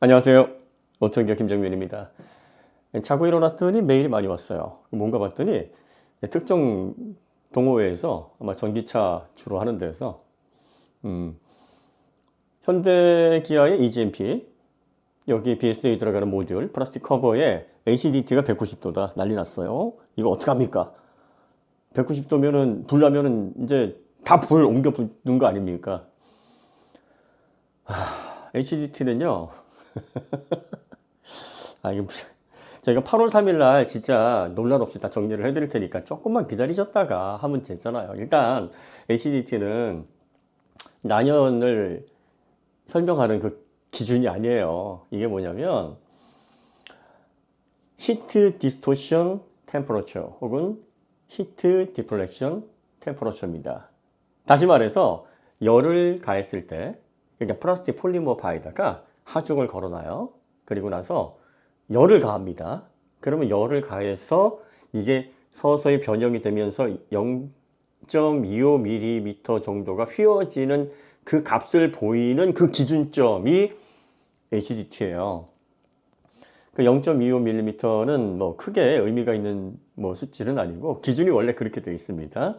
안녕하세요. 노천기업 김정민입니다. 자고 일어났더니 메일이 많이 왔어요. 뭔가 봤더니 특정 동호회에서 아마 전기차 주로 하는 데서 현대기아의 EGMP 여기 BSA 들어가는 모듈 플라스틱 커버에 HDT가 190도다 난리 났어요. 이거 어떡합니까? 190도면은 불 나면은 이제 다 불 옮겨 붙는 거 아닙니까? HDT는요. 이거 저희가 8월 3일 날 진짜 논란 없이 다 정리를 해드릴 테니까 조금만 기다리셨다가 하면 되잖아요. 일단 HDT는 난연을 설명하는 그 기준이 아니에요. 이게 뭐냐면 히트 디스토션 템퍼러처 혹은 히트 디플렉션 템퍼러처입니다. 다시 말해서 열을 가했을 때 그러니까 플라스틱 폴리머 바에다가 하중을 걸어놔요. 그리고 나서 열을 가합니다. 그러면 열을 가해서 이게 서서히 변형이 되면서 0.25mm 정도가 휘어지는 그 값을 보이는 그 기준점이 HDT예요. 그 0.25mm는 뭐 크게 의미가 있는 뭐 수치는 아니고 기준이 원래 그렇게 되어 있습니다.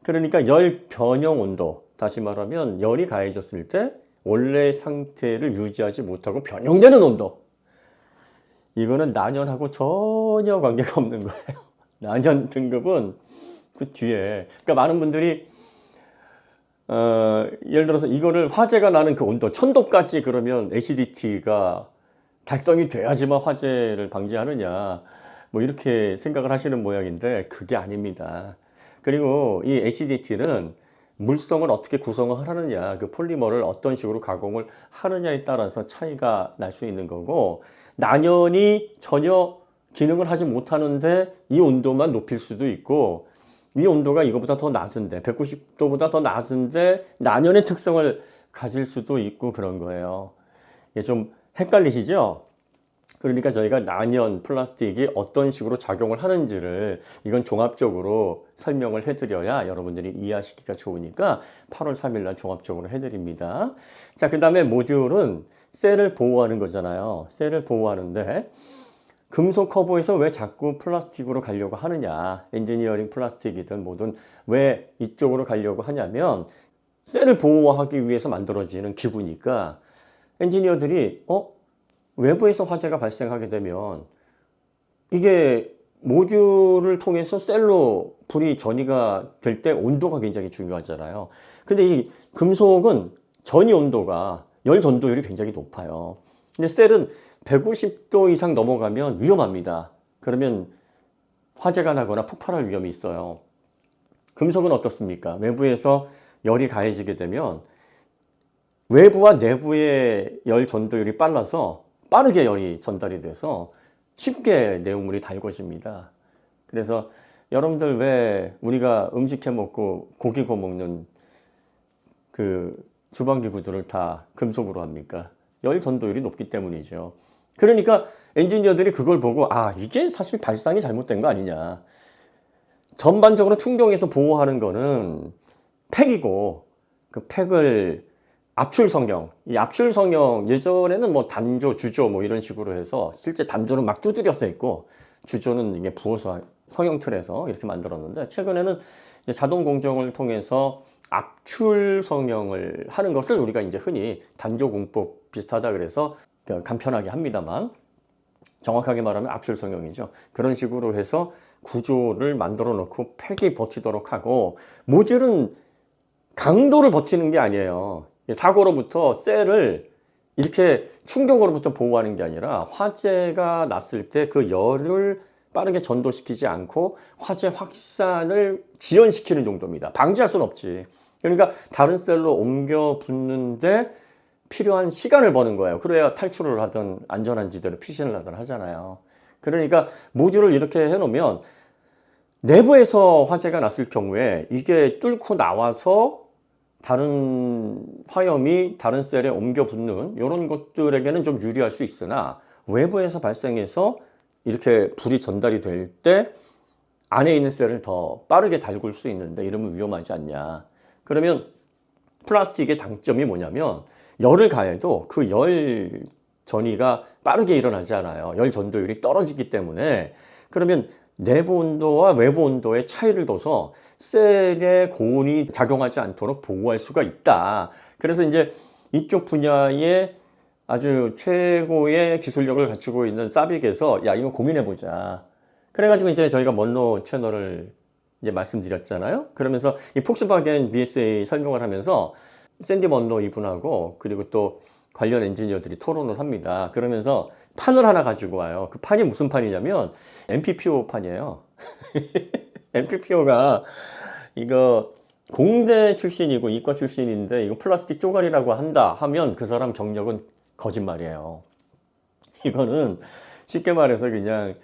그러니까 열 변형 온도, 다시 말하면 열이 가해졌을 때 원래 상태를 유지하지 못하고 변형되는 온도. 이거는 난연하고 전혀 관계가 없는 거예요. 난연 등급은 그 뒤에. 그러니까 많은 분들이 예를 들어서 이거를 화재가 나는 그 온도 1000도까지 그러면 HDT가 달성이 돼야지만 화재를 방지하느냐 뭐 이렇게 생각을 하시는 모양인데 그게 아닙니다. 그리고 이 HDT는 물성을 어떻게 구성을 하느냐, 그 폴리머를 어떤 식으로 가공을 하느냐에 따라서 차이가 날 수 있는 거고, 난연이 전혀 기능을 하지 못하는데 이 온도만 높일 수도 있고, 이 온도가 이거보다 더 낮은데 190도보다 더 낮은데 난연의 특성을 가질 수도 있고 그런 거예요. 이게 좀 헷갈리시죠? 그러니까 저희가 난연 플라스틱이 어떤 식으로 작용을 하는지를 이건 종합적으로 설명을 해드려야 여러분들이 이해하시기가 좋으니까 8월 3일 날 종합적으로 해드립니다. 자, 그 다음에 모듈은 셀을 보호하는 거잖아요. 셀을 보호하는데 금속 커버에서 왜 자꾸 플라스틱으로 가려고 하느냐, 엔지니어링 플라스틱이든 뭐든 왜 이쪽으로 가려고 하냐면 셀을 보호하기 위해서 만들어지는 기구니까 엔지니어들이 외부에서 화재가 발생하게 되면 이게 모듈을 통해서 셀로 불이 전이가 될 때 온도가 굉장히 중요하잖아요. 근데 이 금속은 전이 온도가 열 전도율이 굉장히 높아요. 근데 셀은 150도 이상 넘어가면 위험합니다. 그러면 화재가 나거나 폭발할 위험이 있어요. 금속은 어떻습니까? 외부에서 열이 가해지게 되면 외부와 내부의 열 전도율이 빨라서 빠르게 열이 전달이 돼서 쉽게 내용물이 달궈집니다. 그래서 여러분들 왜 우리가 음식 해 먹고 고기 구워 먹는 그 주방기구들을 다 금속으로 합니까? 열 전도율이 높기 때문이죠. 그러니까 엔지니어들이 그걸 보고 이게 사실 발상이 잘못된 거 아니냐. 전반적으로 충격에서 보호하는 거는 팩이고 그 팩을 압출 성형, 이 압출 성형 예전에는 뭐 단조, 주조 뭐 이런 식으로 해서 실제 단조는 막 두드려서 있고 주조는 이게 부어서 성형 틀에서 이렇게 만들었는데 최근에는 이제 자동 공정을 통해서 압출 성형을 하는 것을 우리가 이제 흔히 단조 공법 비슷하다 그래서 간편하게 합니다만 정확하게 말하면 압출 성형이죠. 그런 식으로 해서 구조를 만들어 놓고 팩이 버티도록 하고 모듈은 강도를 버티는 게 아니에요. 사고로부터 셀을 이렇게 충격으로부터 보호하는 게 아니라 화재가 났을 때 그 열을 빠르게 전도시키지 않고 화재 확산을 지연시키는 정도입니다. 방지할 수는 없지. 그러니까 다른 셀로 옮겨 붙는데 필요한 시간을 버는 거예요. 그래야 탈출을 하든 안전한 지대로 피신을 하든 하잖아요. 그러니까 모듈을 이렇게 해놓으면 내부에서 화재가 났을 경우에 이게 뚫고 나와서 다른 화염이 다른 셀에 옮겨 붙는 이런 것들에게는 좀 유리할 수 있으나 외부에서 발생해서 이렇게 불이 전달이 될 때 안에 있는 셀을 더 빠르게 달굴 수 있는데 이러면 위험하지 않냐. 그러면 플라스틱의 장점이 뭐냐면 열을 가해도 그 열 전이가 빠르게 일어나지 않아요. 열 전도율이 떨어지기 때문에. 그러면 내부 온도와 외부 온도의 차이를 둬서 셀의 고온이 작용하지 않도록 보호할 수가 있다. 그래서 이제 이쪽 분야에 아주 최고의 기술력을 갖추고 있는 사빅에서 야, 이거 고민해보자. 그래가지고 이제 저희가 먼로 채널을 이제 말씀드렸잖아요. 그러면서 이 폭스바겐 BSA 설명을 하면서 샌디 먼로 이분하고 그리고 또 관련 엔지니어들이 토론을 합니다. 그러면서 판을 하나 가지고 와요. 그 판이 무슨 판이냐면 MPPO 판이에요. MPPO가 이거 공대 출신이고 이과 출신인데 이거 플라스틱 쪼가리라고 한다 하면 그 사람 경력은 거짓말이에요. 이거는 쉽게 말해서 그냥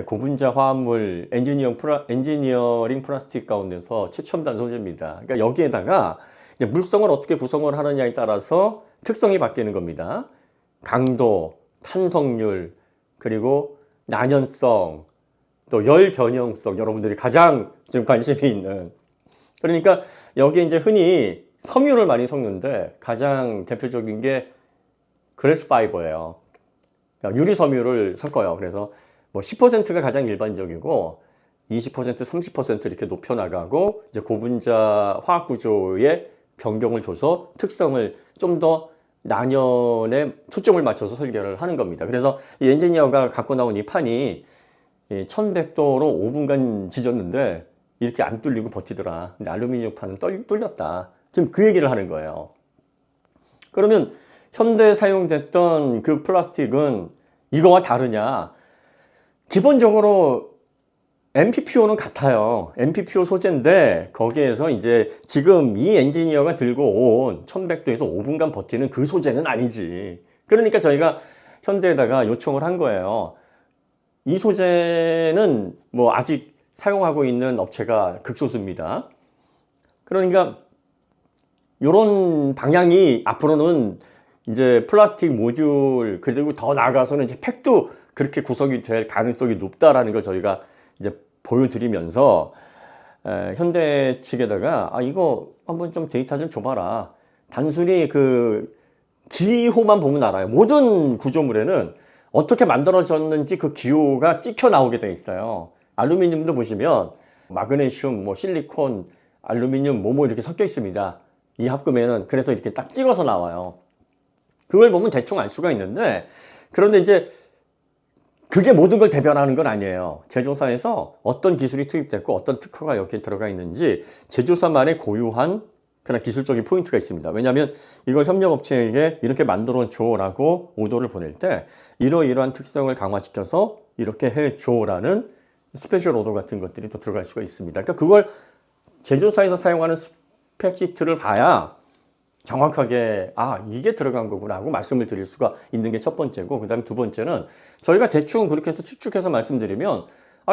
고분자 화합물 엔지니어링 플라스틱 가운데서 최첨단 소재입니다. 그러니까 여기에다가 물성을 어떻게 구성을 하느냐에 따라서 특성이 바뀌는 겁니다. 강도, 탄성률, 그리고 난연성, 또 열 변형성, 여러분들이 가장 지금 관심이 있는. 그러니까 여기에 이제 흔히 섬유를 많이 섞는데 가장 대표적인 게 그래스 파이버예요. 그러니까 유리 섬유를 섞어요. 그래서 뭐 10%가 가장 일반적이고 20%, 30% 이렇게 높여나가고 이제 고분자 화학 구조의 변경을 줘서 특성을 좀 더 난연에 초점을 맞춰서 설계를 하는 겁니다. 그래서 이 엔지니어가 갖고 나온 이 판이 1100도로 5분간 지졌는데 이렇게 안 뚫리고 버티더라. 근데 알루미늄 판은 뚫렸다. 지금 그 얘기를 하는 거예요. 그러면 현대에 사용됐던 그 플라스틱은 이거와 다르냐? 기본적으로 MPPO는 같아요. MPPO 소재인데 거기에서 이제 지금 이 엔지니어가 들고 온 1100도에서 5분간 버티는 그 소재는 아니지. 그러니까 저희가 현대에다가 요청을 한 거예요. 이 소재는 뭐 아직 사용하고 있는 업체가 극소수입니다. 그러니까 이런 방향이 앞으로는 이제 플라스틱 모듈 그리고 더 나아가서는 이제 팩도 그렇게 구성이 될 가능성이 높다라는 걸 저희가 이제 보여드리면서 현대 측에다가 이거 한번 좀 데이터 좀 줘봐라. 단순히 그 기호만 보면 알아요. 모든 구조물에는 어떻게 만들어졌는지 그 기호가 찍혀 나오게 돼 있어요. 알루미늄도 보시면 마그네슘, 뭐 실리콘, 알루미늄, 뭐뭐 이렇게 섞여 있습니다. 이 합금에는 그래서 이렇게 딱 찍어서 나와요. 그걸 보면 대충 알 수가 있는데 그런데 이제 그게 모든 걸 대변하는 건 아니에요. 제조사에서 어떤 기술이 투입됐고 어떤 특허가 여기에 들어가 있는지 제조사만의 고유한 그런 기술적인 포인트가 있습니다. 왜냐하면 이걸 협력업체에게 이렇게 만들어줘라고 오더를 보낼 때 이러이러한 특성을 강화시켜서 이렇게 해줘라는 스페셜 오더 같은 것들이 또 들어갈 수가 있습니다. 그러니까 그걸 제조사에서 사용하는 스펙시트를 봐야 정확하게 이게 들어간 거구나 하고 말씀을 드릴 수가 있는 게 첫 번째고, 그 다음에 두 번째는 저희가 대충 그렇게 해서 추측해서 말씀드리면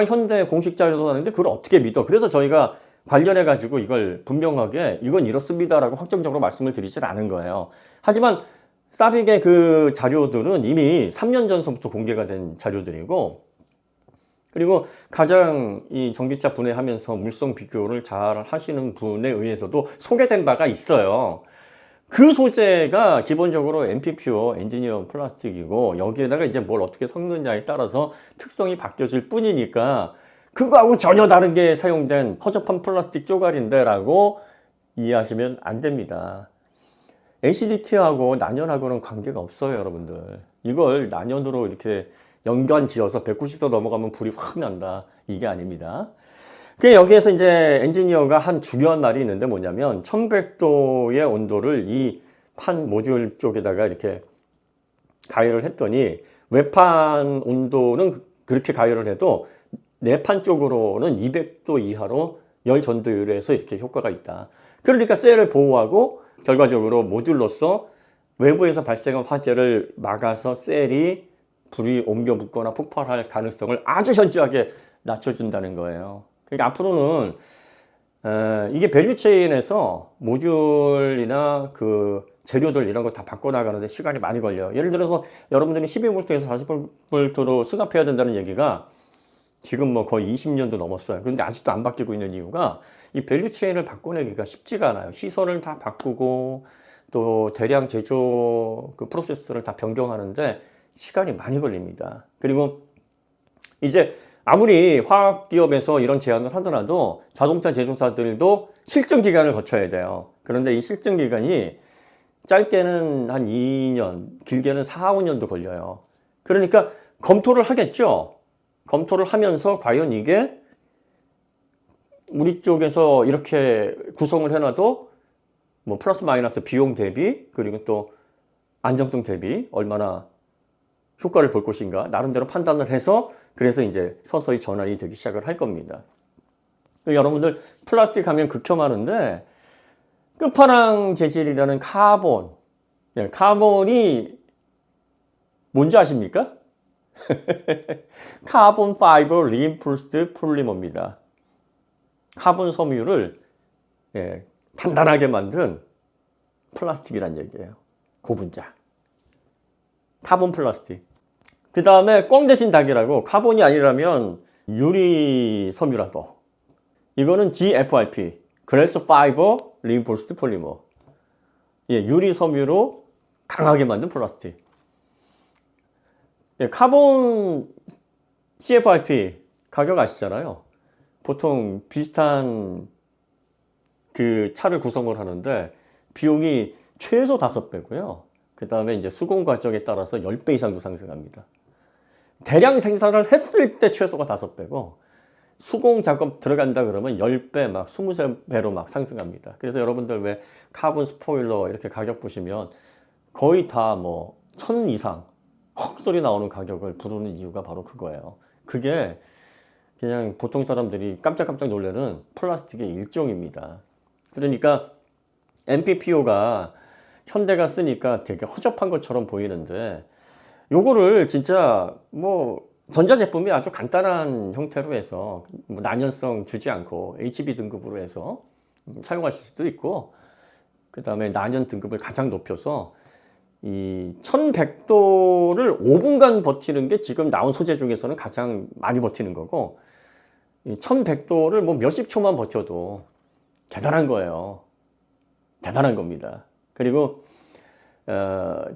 현대 공식 자료도 하는데 그걸 어떻게 믿어? 그래서 저희가 관련해 가지고 이걸 분명하게 이건 이렇습니다라고 확정적으로 말씀을 드리질 않은 거예요. 하지만 사빅의 그 자료들은 이미 3년 전서부터 공개가 된 자료들이고, 그리고 가장 이 전기차 분해하면서 물성 비교를 잘 하시는 분에 의해서도 소개된 바가 있어요. 그 소재가 기본적으로 MPPO 엔지니어 플라스틱이고 여기에다가 이제 뭘 어떻게 섞느냐에 따라서 특성이 바뀌어질 뿐이니까 그거하고 전혀 다르게 사용된 허접한 플라스틱 쪼가리인데 라고 이해하시면 안 됩니다. HDT하고 난연하고는 관계가 없어요, 여러분들. 이걸 난연으로 이렇게 연관 지어서 190도 넘어가면 불이 확 난다, 이게 아닙니다. 여기에서 이제 엔지니어가 한 중요한 말이 있는데 뭐냐면 1100도의 온도를 이 판 모듈 쪽에다가 이렇게 가열을 했더니 외판 온도는 그렇게 가열을 해도 내판 쪽으로는 200도 이하로 열 전도율에서 이렇게 효과가 있다. 그러니까 셀을 보호하고 결과적으로 모듈로서 외부에서 발생한 화재를 막아서 셀이 불이 옮겨 붙거나 폭발할 가능성을 아주 현저하게 낮춰준다는 거예요. 그러니까 앞으로는 이게 밸류체인에서 모듈이나 그 재료들 이런 거 다 바꿔나가는데 시간이 많이 걸려요. 예를 들어서 여러분들이 12V에서 40V로 승합해야 된다는 얘기가 지금 뭐 거의 20년도 넘었어요. 그런데 아직도 안 바뀌고 있는 이유가 이 밸류체인을 바꿔내기가 쉽지가 않아요. 시설을 다 바꾸고 또 대량 제조 그 프로세스를 다 변경하는데 시간이 많이 걸립니다. 그리고 이제 아무리 화학기업에서 이런 제안을 하더라도 자동차 제조사들도 실증 기간을 거쳐야 돼요. 그런데 이 실증 기간이 짧게는 한 2년, 길게는 4, 5년도 걸려요. 그러니까 검토를 하겠죠. 검토를 하면서 과연 이게 우리 쪽에서 이렇게 구성을 해놔도 뭐 플러스 마이너스 비용 대비 그리고 또 안정성 대비 얼마나 효과를 볼 것인가 나름대로 판단을 해서 그래서 이제 서서히 전환이 되기 시작을 할 겁니다. 여러분들 플라스틱 하면 극혐하는데 끝판왕 재질이라는 카본, 카본이 뭔지 아십니까? 카본 파이버 리인포스드 폴리머입니다. 카본 섬유를 단단하게 만든 플라스틱이란 얘기예요. 고분자. 카본 플라스틱. 그 다음에 꽝 대신 닭이라고 카본이 아니라면 유리 섬유라고. 이거는 GFRP. 글래스 파이버 리인포스드 폴리머. 유리 섬유로 강하게 만든 플라스틱. 카본 CFRP 가격 아시잖아요. 보통 비슷한 그 차를 구성을 하는데 비용이 최소 5배고요. 그 다음에 이제 수공 과정에 따라서 10배 이상도 상승합니다. 대량 생산을 했을 때 최소가 5배고 수공 작업 들어간다 그러면 10배 막 20배로 막 상승합니다. 그래서 여러분들 왜 카본 스포일러 이렇게 가격 보시면 거의 다 뭐 1000 이상 헉소리 나오는 가격을 부르는 이유가 바로 그거예요. 그게 그냥 보통 사람들이 깜짝깜짝 놀라는 플라스틱의 일종입니다. 그러니까 MPPO가 현대가 쓰니까 되게 허접한 것처럼 보이는데 요거를 진짜 뭐 전자제품이 아주 간단한 형태로 해서 뭐 난연성 주지 않고 HB 등급으로 해서 사용하실 수도 있고 그 다음에 난연 등급을 가장 높여서 이 1100도를 5분간 버티는 게 지금 나온 소재 중에서는 가장 많이 버티는 거고 이 1100도를 뭐 몇십 초만 버텨도 대단한 거예요. 대단한 겁니다. 그리고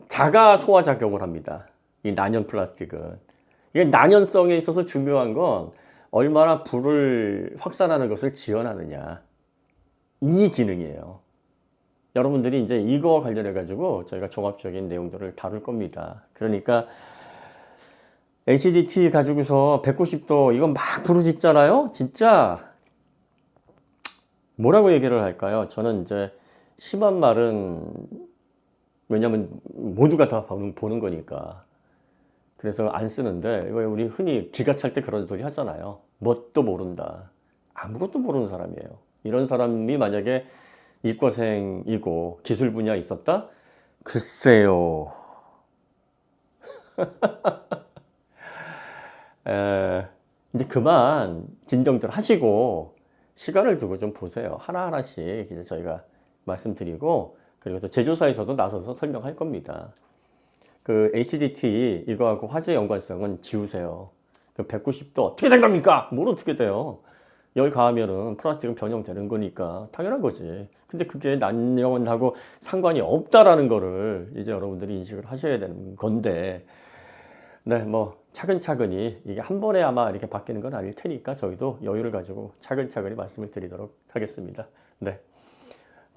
자가 소화 작용을 합니다. 이 난연 플라스틱은. 이게 난연성에 있어서 중요한 건 얼마나 불을 확산하는 것을 지연하느냐. 이 기능이에요. 여러분들이 이제 이거와 관련해 가지고 저희가 종합적인 내용들을 다룰 겁니다. 그러니까 HDT 가지고서 190도 이건 막 부르짖잖아요. 진짜 뭐라고 얘기를 할까요? 저는 이제 심한 말은 왜냐면 모두가 다 보는 거니까 그래서 안 쓰는데 이거 우리 흔히 기가 찰 때 그런 소리 하잖아요. 뭣도 모른다. 아무것도 모르는 사람이에요. 이런 사람이 만약에 이과생이고 기술 분야에 있었다? 글쎄요. 이제 그만 진정들 하시고 시간을 두고 좀 보세요. 하나하나씩 이제 저희가 말씀드리고 그리고 또 제조사에서도 나서서 설명할 겁니다. 그 HDT 이거하고 화재 연관성은 지우세요. 그 190도 어떻게 된 겁니까? 뭘 어떻게 돼요? 열 가하면은 플라스틱은 변형되는 거니까 당연한 거지. 근데 그게 난연하고 상관이 없다라는 거를 이제 여러분들이 인식을 하셔야 되는 건데 네, 뭐 차근차근히 이게 한 번에 아마 이렇게 바뀌는 건 아닐 테니까 저희도 여유를 가지고 차근차근히 말씀을 드리도록 하겠습니다. 네.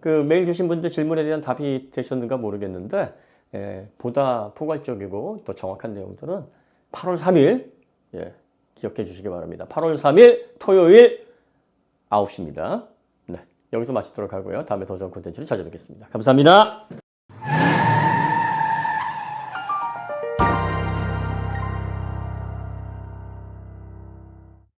그 메일 주신 분들 질문에 대한 답이 되셨는가 모르겠는데 보다 포괄적이고 또 정확한 내용들은 8월 3일 기억해 주시기 바랍니다. 8월 3일 토요일 9시입니다. 네, 여기서 마치도록 하고요. 다음에 더 좋은 콘텐츠로 찾아뵙겠습니다. 감사합니다.